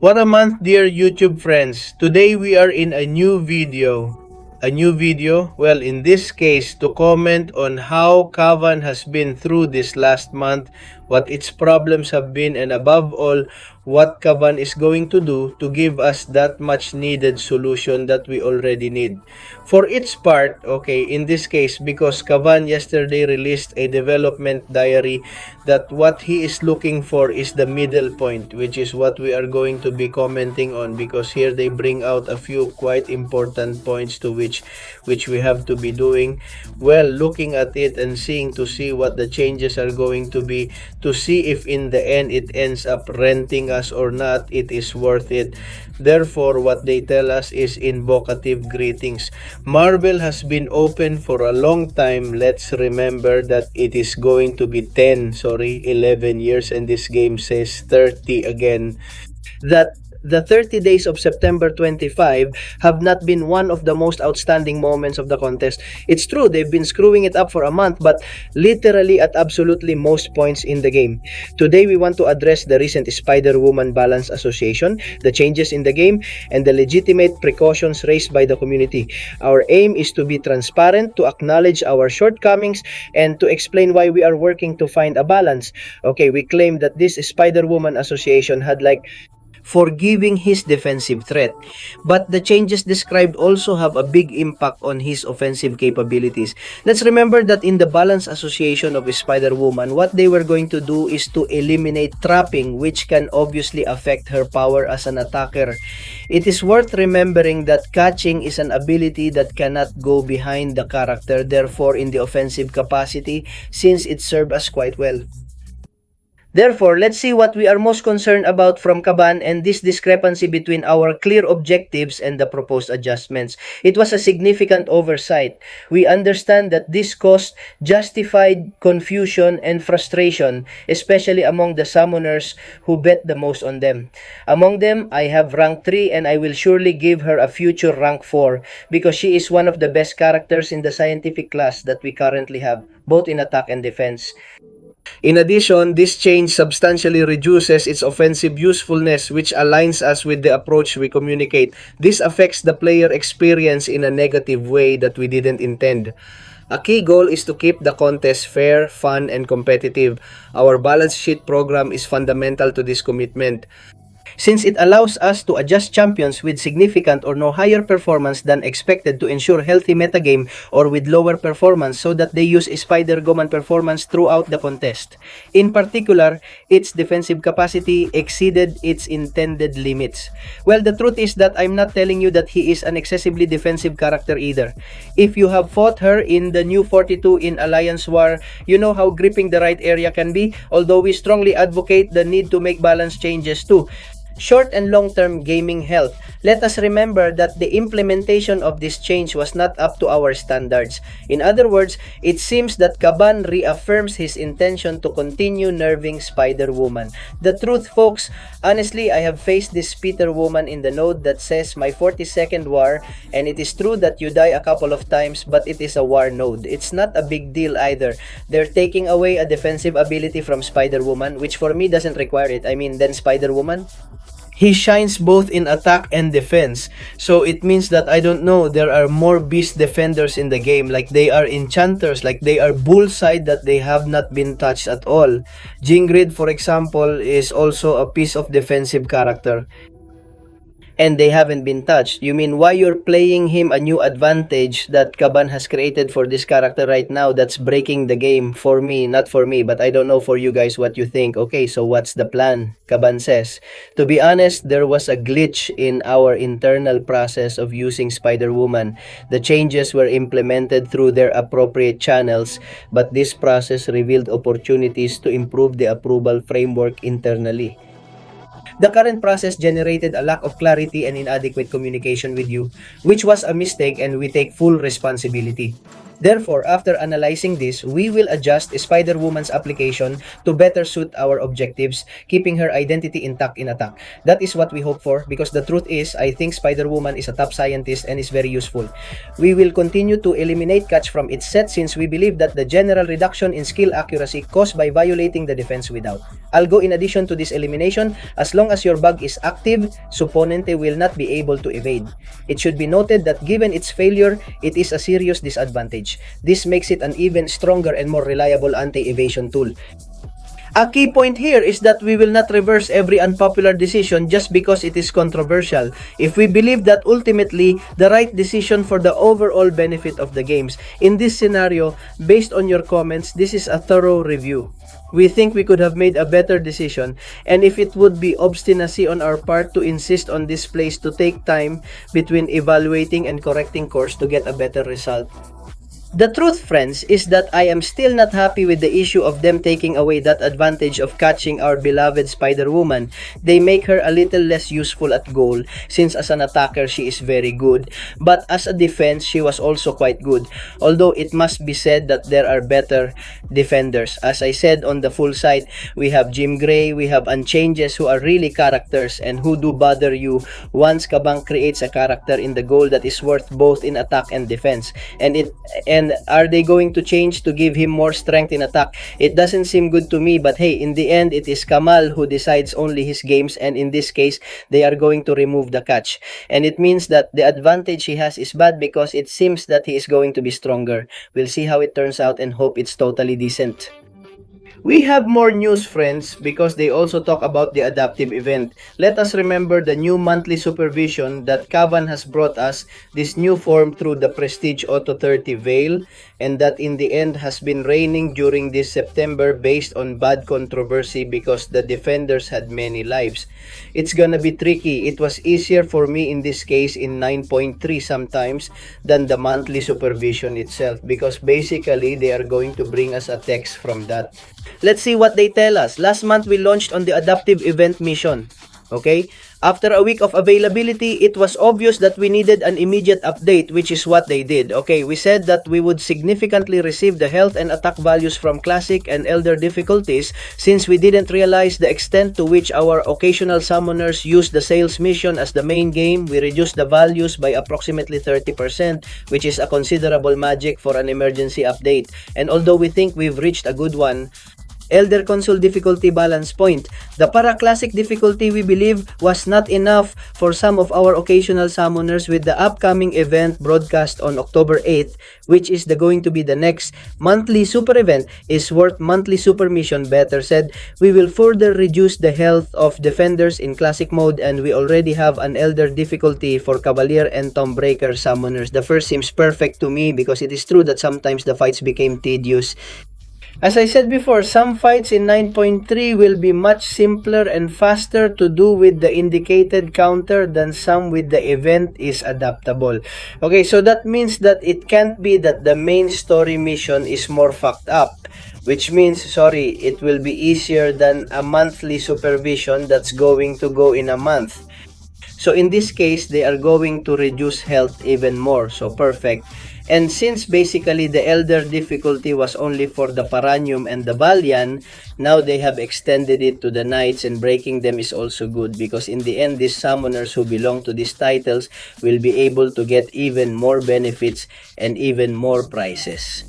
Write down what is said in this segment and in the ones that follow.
What a month, dear YouTube friends. Today we are in a new video. Well, in this case, to comment on how KABAM has been through this last month, what its problems have been, and above all, what KABAM is going to do to give us that much needed solution that we already need. For its part, okay, in this case, because KABAM yesterday released a development diary that what he is looking for is the middle point, which is what we are going to be commenting on, because here they bring out a few quite important points to which we have to be doing. Well, looking at it and seeing to see what the changes are going to be, to see if in the end it ends up renting us or not, it is worth it. Therefore, what they tell us is invocative greetings. Marvel has been open for a long time. Let's remember that it is going to be 11 years, and this game says 30 again. That the 30 days of September 25 have not been one of the most outstanding moments of the contest. It's true, they've been screwing it up for a month, but literally at absolutely most points in the game. Today, we want to address the recent Spider-Woman Balance Association, the changes in the game, and the legitimate precautions raised by the community. Our aim is to be transparent, to acknowledge our shortcomings, and to explain why we are working to find a balance. Okay, we claim that this Spider-Woman Association had forgiving his defensive threat. But the changes described also have a big impact on his offensive capabilities. Let's remember that in the Balance Association of Spider-Woman, what they were going to do is to eliminate trapping, which can obviously affect her power as an attacker. It is worth remembering that catching is an ability that cannot go behind the character, therefore in the offensive capacity, since it served us quite well. Therefore, let's see what we are most concerned about from KABAM and this discrepancy between our clear objectives and the proposed adjustments. It was a significant oversight. We understand that this caused justified confusion and frustration, especially among the summoners who bet the most on them. Among them, I have rank 3 and I will surely give her a future rank 4 because she is one of the best characters in the scientific class that we currently have, both in attack and defense. In addition, this change substantially reduces its offensive usefulness, which aligns us with the approach we communicate. This affects the player experience in a negative way that we didn't intend. A key goal is to keep the contest fair, fun, and competitive. Our balance sheet program is fundamental to this commitment, since it allows us to adjust champions with significant or no higher performance than expected to ensure healthy metagame, or with lower performance so that they use Spider-Woman performance throughout the contest. In particular, its defensive capacity exceeded its intended limits. Well, the truth is that I'm not telling you that he is an excessively defensive character either. If you have fought her in the new 42 in Alliance War, you know how gripping the right area can be, although we strongly advocate the need to make balance changes too. Short and long-term gaming health. Let us remember that the implementation of this change was not up to our standards. In other words, it seems that KABAM reaffirms his intention to continue nerving Spider-Woman. The truth, folks, honestly, I have faced this Spider-Woman in the node that says my 42nd war, and it is true that you die a couple of times, but it is a war node. It's not a big deal either. They're taking away a defensive ability from Spider-Woman, which for me doesn't require it. I mean, then Spider-Woman? He shines both in attack and defense. So it means that, I don't know, there are more beast defenders in the game, like they are enchanters, like they are bullside that they have not been touched at all. Jingrid, for example, is also a piece of defensive character, and they haven't been touched. You mean why you're playing him a new advantage that KABAM has created for this character right now that's breaking the game for me, not for me, but I don't know for you guys what you think. Okay, so what's the plan? KABAM says, to be honest, there was a glitch in our internal process of using Spider-Woman. The changes were implemented through their appropriate channels, but this process revealed opportunities to improve the approval framework internally. The current process generated a lack of clarity and inadequate communication with you, which was a mistake, and we take full responsibility. Therefore, after analyzing this, we will adjust Spider-Woman's application to better suit our objectives, keeping her identity intact in attack. That is what we hope for, because the truth is, I think Spider-Woman is a top scientist and is very useful. We will continue to eliminate catch from its set since we believe that the general reduction in skill accuracy caused by violating the defense without. I'll go in addition to this elimination, as long as your bug is active, Supponente will not be able to evade. It should be noted that given its failure, it is a serious disadvantage. This makes it an even stronger and more reliable anti-evasion tool. A key point here is that we will not reverse every unpopular decision just because it is controversial, if we believe that ultimately the right decision for the overall benefit of the games. In this scenario, based on your comments, this is a thorough review. We think we could have made a better decision, and if it would be obstinacy on our part to insist on this place to take time between evaluating and correcting course to get a better result. The truth, friends, is that I am still not happy with the issue of them taking away that advantage of catching our beloved Spider-Woman. They make her a little less useful at goal, since as an attacker she is very good, but as a defense she was also quite good, although it must be said that there are better defenders. As I said on the full site, we have Jim Gray, we have Unchanges who are really characters and who do bother you once KABAM creates a character in the goal that is worth both in attack and defense. And are they going to change to give him more strength in attack? It doesn't seem good to me, but hey, in the end, it is Kamal who decides only his games, and in this case, they are going to remove the catch. And it means that the advantage he has is bad because it seems that he is going to be stronger. We'll see how it turns out and hope it's totally decent. We have more news, friends, because they also talk about the adaptive event. Let us remember the new monthly supervision that KABAM has brought us, this new form through the Prestige Auto 30 Veil, and that in the end has been reigning during this September based on bad controversy because the defenders had many lives. It's gonna be tricky. It was easier for me in this case in 9.3 sometimes than the monthly supervision itself, because basically they are going to bring us a text from that. Let's see what they tell us. Last month we launched on the adaptive event mission. Okay? After a week of availability, it was obvious that we needed an immediate update, which is what they did. Okay, we said that we would significantly receive the health and attack values from classic and elder difficulties since we didn't realize the extent to which our occasional summoners use the sales mission as the main game. We reduced the values by approximately 30%, which is a considerable magic for an emergency update. And although we think we've reached a good one, Elder Console difficulty balance point. The para-classic difficulty we believe was not enough for some of our occasional summoners with the upcoming event broadcast on October 8th, which is going to be the next monthly super event, is worth monthly super mission. Better said, we will further reduce the health of defenders in classic mode, and we already have an Elder difficulty for Cavalier and Tombbreaker summoners. The first seems perfect to me because it is true that sometimes the fights became tedious. As I said before, some fights in 9.3 will be much simpler and faster to do with the indicated counter than some with the event is adaptable. Okay, so that means that it can't be that the main story mission is more fucked up, which means, sorry, it will be easier than a monthly supervision that's going to go in a month. So in this case, they are going to reduce health even more, so perfect. And since basically the Elder difficulty was only for the Paranium and the Valian, now they have extended it to the Knights, and breaking them is also good because in the end, these summoners who belong to these titles will be able to get even more benefits and even more prizes.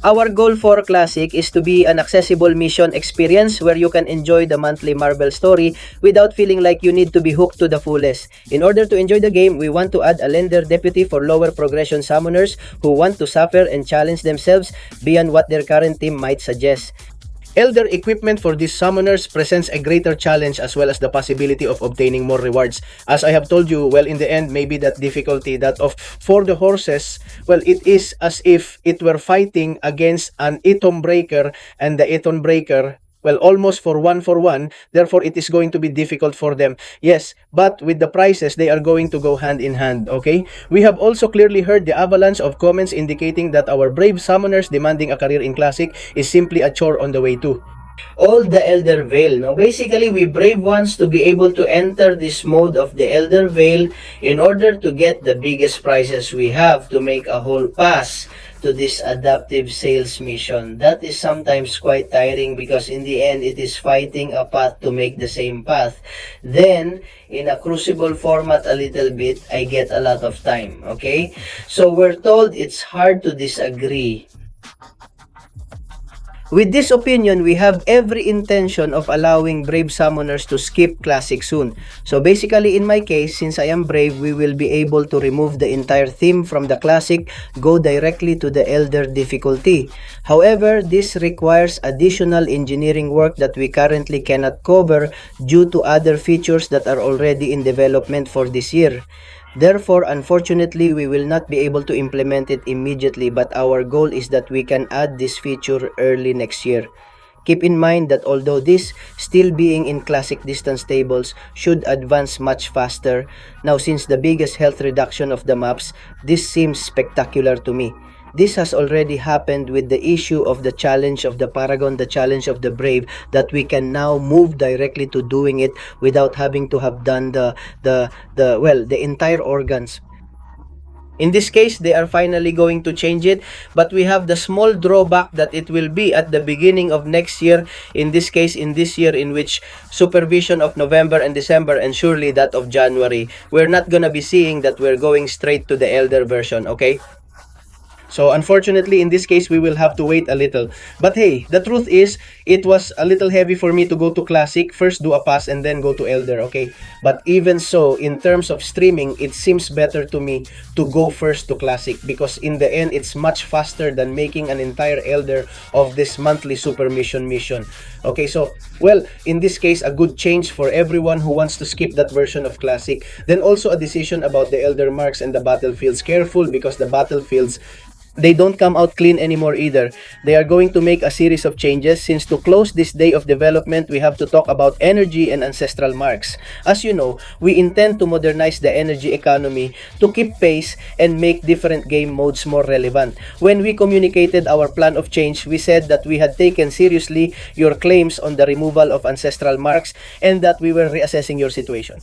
Our goal for Classic is to be an accessible mission experience where you can enjoy the monthly Marvel story without feeling like you need to be hooked to the fullest. In order to enjoy the game, we want to add a Lender Deputy for lower progression summoners who want to suffer and challenge themselves beyond what their current team might suggest. Elder equipment for these summoners presents a greater challenge as well as the possibility of obtaining more rewards. As I have told you, well, in the end, maybe that difficulty, that of for the horses, well, it is as if it were fighting against an Eton Breaker, and the Eton Breaker, well, almost for one, therefore it is going to be difficult for them. Yes, but with the prices, they are going to go hand in hand, okay? We have also clearly heard the avalanche of comments indicating that our brave summoners demanding a career in Classic is simply a chore on the way too. All the Elder Veil. Now, basically, we brave ones to be able to enter this mode of the Elder Veil in order to get the biggest prizes we have to make a whole pass to this adaptive sales mission. That is sometimes quite tiring because in the end, it is fighting a path to make the same path. Then, in a crucible format a little bit, I get a lot of time, okay? So we're told it's hard to disagree. With this opinion, we have every intention of allowing Brave Summoners to skip Classic soon. So basically, in my case, since I am Brave, we will be able to remove the entire theme from the Classic, go directly to the Elder difficulty. However, this requires additional engineering work that we currently cannot cover due to other features that are already in development for this year. Therefore, unfortunately, we will not be able to implement it immediately, but our goal is that we can add this feature early next year. Keep in mind that although this, still being in classic distance tables, should advance much faster, now since the biggest health reduction of the maps, this seems spectacular to me. This has already happened with the issue of the challenge of the Paragon, the challenge of the Brave, that we can now move directly to doing it without having to have done the entire organs. In this case, they are finally going to change it, but we have the small drawback that it will be at the beginning of next year, in this case, in this year in which supervision of November and December and surely that of January, we're not gonna be seeing that we're going straight to the Elder version, okay? So unfortunately, in this case, we will have to wait a little. But hey, the truth is, it was a little heavy for me to go to Classic, first do a pass and then go to Elder, okay? But even so, in terms of streaming, it seems better to me to go first to Classic because in the end, it's much faster than making an entire Elder of this monthly super mission. Okay, so, well, in this case, a good change for everyone who wants to skip that version of Classic. Then also a decision about the Elder marks and the battlefields. Careful because the battlefields, they don't come out clean anymore either. They are going to make a series of changes since to close this day of development, we have to talk about energy and ancestral marks. As you know, we intend to modernize the energy economy to keep pace and make different game modes more relevant. When we communicated our plan of change, we said that we had taken seriously your claims on the removal of ancestral marks and that we were reassessing your situation.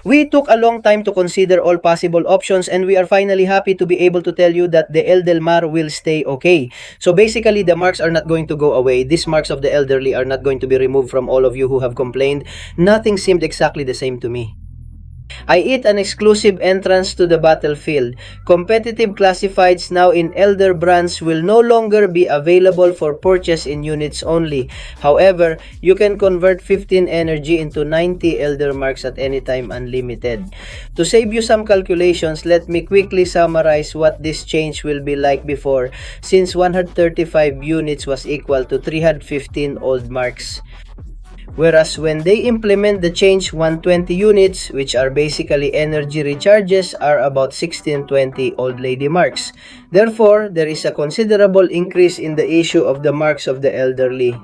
We took a long time to consider all possible options and we are finally happy to be able to tell you that the Eldelmar will stay okay. So basically, the marks are not going to go away. These marks of the elderly are not going to be removed from all of you who have complained. Nothing seemed exactly the same to me. I eat an exclusive entrance to the battlefield. Competitive classifieds now in Elder brands will no longer be available for purchase in units only. However, you can convert 15 energy into 90 Elder marks at any time unlimited. To save you some calculations, let me quickly summarize what this change will be like before, since 135 units was equal to 315 old marks. Whereas when they implement the change, 120 units, which are basically energy recharges, are about 1620 old lady marks. Therefore, there is a considerable increase in the issue of the marks of the elderly.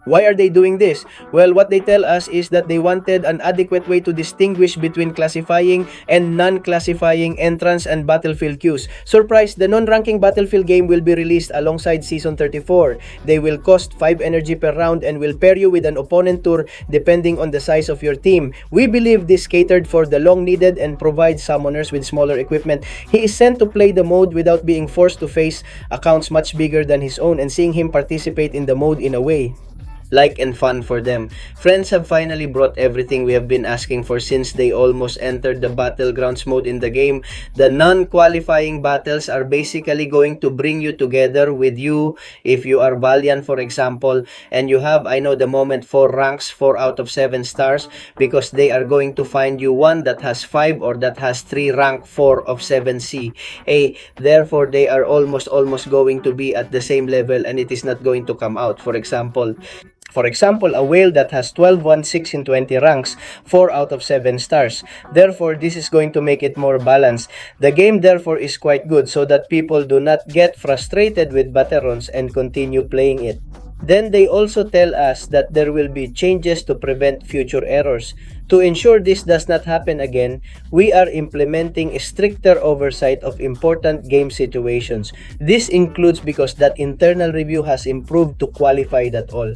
Why are they doing this? Well, what they tell us is that they wanted an adequate way to distinguish between classifying and non-classifying entrance and battlefield queues. Surprise, the non-ranking battlefield game will be released alongside Season 34. They will cost 5 energy per round and will pair you with an opponent tour depending on the size of your team. We believe this catered for the long-needed and provides summoners with smaller equipment. He is sent to play the mode without being forced to face accounts much bigger than his own and seeing him participate in the mode in a way like and fun for them. Friends have finally brought everything we have been asking for since they almost entered the battlegrounds mode in the game. The non-qualifying battles are basically going to bring you together with you if you are Valiant, for example, and you have, I know the moment, 4 ranks, 4 out of 7 stars, because they are going to find you one that has 5 or that has 3 rank 4 of 7C. Therefore, they are almost going to be at the same level and it is not going to come out. For example, a whale that has 12, 1, 6 in 20 ranks, 4 out of 7 stars. Therefore, this is going to make it more balanced. The game therefore is quite good so that people do not get frustrated with veterans and continue playing it. Then they also tell us that there will be changes to prevent future errors. To ensure this does not happen again, we are implementing a stricter oversight of important game situations. This includes because that internal review has improved to qualify that all.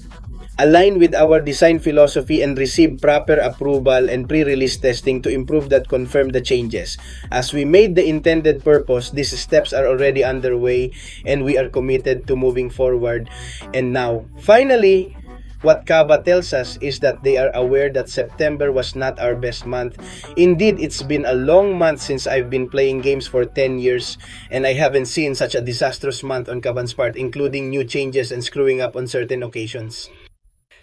align with our design philosophy, and receive proper approval and pre-release testing to improve that confirm the changes. As we made the intended purpose, these steps are already underway and we are committed to moving forward. And now, finally, what Kava tells us is that they are aware that September was not our best month. Indeed, it's been a long month since I've been playing games for 10 years and I haven't seen such a disastrous month on Kavan's part, including new changes and screwing up on certain occasions.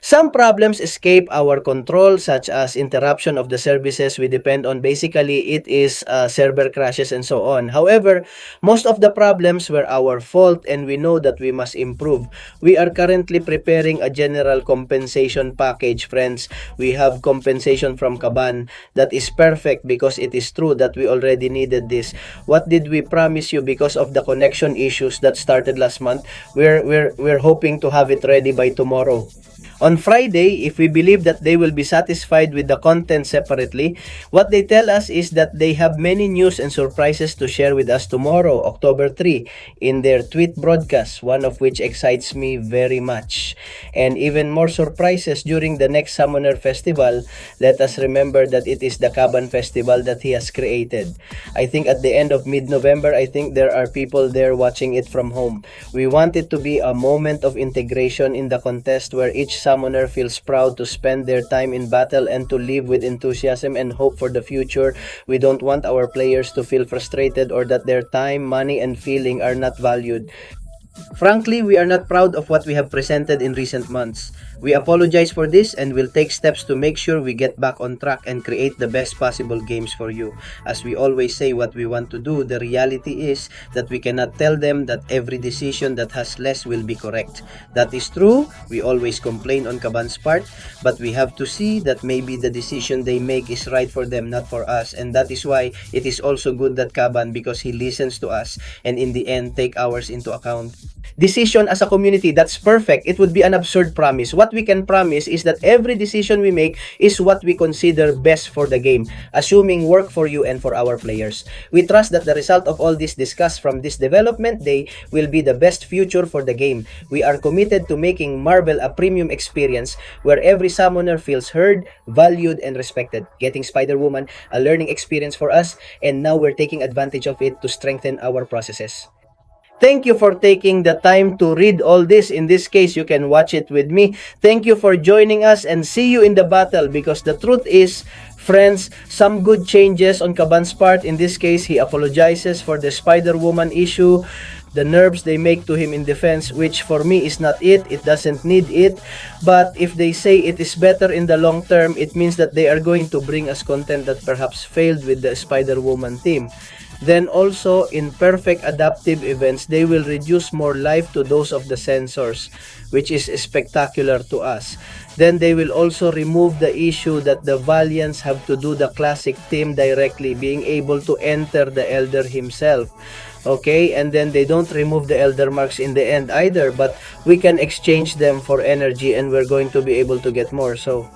Some problems escape our control, such as interruption of the services we depend on. Basically, it is server crashes and so on. However, most of the problems were our fault and we know that we must improve. We are currently preparing a general compensation package, friends. We have compensation from KABAM that is perfect because it is true that we already needed this. What did we promise you? Because of the connection issues that started last month, we're hoping to have it ready by tomorrow. On Friday, if we believe that they will be satisfied with the content separately, what they tell us is that they have many news and surprises to share with us tomorrow, October 3, in their tweet broadcast, one of which excites me very much. And even more surprises during the next Summoner Festival. Let us remember that it is the KABAM Festival that he has created. I think at the end of mid-November, I think there are people there watching it from home. We want it to be a moment of integration in the contest where each summoner feels proud to spend their time in battle and to live with enthusiasm and hope for the future. We don't want our players to feel frustrated or that their time, money, and feeling are not valued. Frankly, we are not proud of what we have presented in recent months. We apologize for this and will take steps to make sure we get back on track and create the best possible games for you. As we always say what we want to do, the reality is that we cannot tell them that every decision that has less will be correct. That is true, we always complain on KABAM's part, but we have to see that maybe the decision they make is right for them, not for us. And that is why it is also good that KABAM, because he listens to us and in the end take ours into account. Decision as a community, that's perfect. It would be an absurd promise. What we can promise is that every decision we make is what we consider best for the game, assuming work for you and for our players. We trust that the result of all this discussed from this development day will be the best future for the game. We are committed to making Marvel a premium experience where every summoner feels heard, valued, and respected. Getting Spider-Woman a learning experience for us, and now we're taking advantage of it to strengthen our processes. Thank you for taking the time to read all this. In this case, you can watch it with me. Thank you for joining us and see you in the battle, because the truth is, friends, some good changes on KABAM's part. In this case, he apologizes for the Spider-Woman issue, the nerfs they make to him in defense, which for me is not it. It doesn't need it. But if they say it is better in the long term, it means that they are going to bring us content that perhaps failed with the Spider-Woman team. Then also, in perfect adaptive events, they will reduce more life to those of the sensors, which is spectacular to us. Then they will also remove the issue that the Valiants have to do the classic team directly, being able to enter the Elder himself. Okay, and then they don't remove the Elder marks in the end either, but we can exchange them for energy and we're going to be able to get more. So,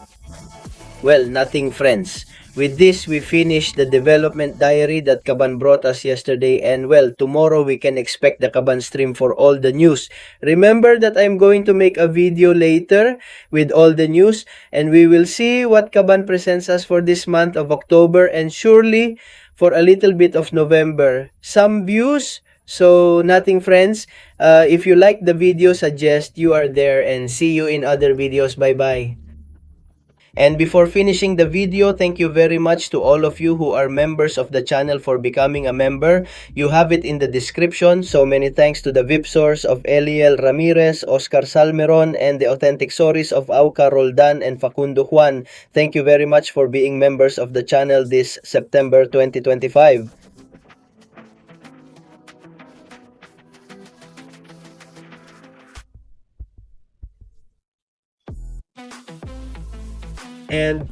well, nothing, friends. With this, we finish the development diary that KABAM brought us yesterday, and well, tomorrow we can expect the KABAM stream for all the news. Remember that I'm going to make a video later with all the news, and we will see what KABAM presents us for this month of October, and surely for a little bit of November. Some views, so nothing, friends. If you like the video, suggest you are there, and see you in other videos. Bye-bye. And before finishing the video, thank you very much to all of you who are members of the channel for becoming a member. You have it in the description. So many thanks to the VIP source of Eliel Ramirez, Oscar Salmeron, and the authentic stories of Auca Roldan and Facundo Juan. Thank you very much for being members of the channel this September 2025. And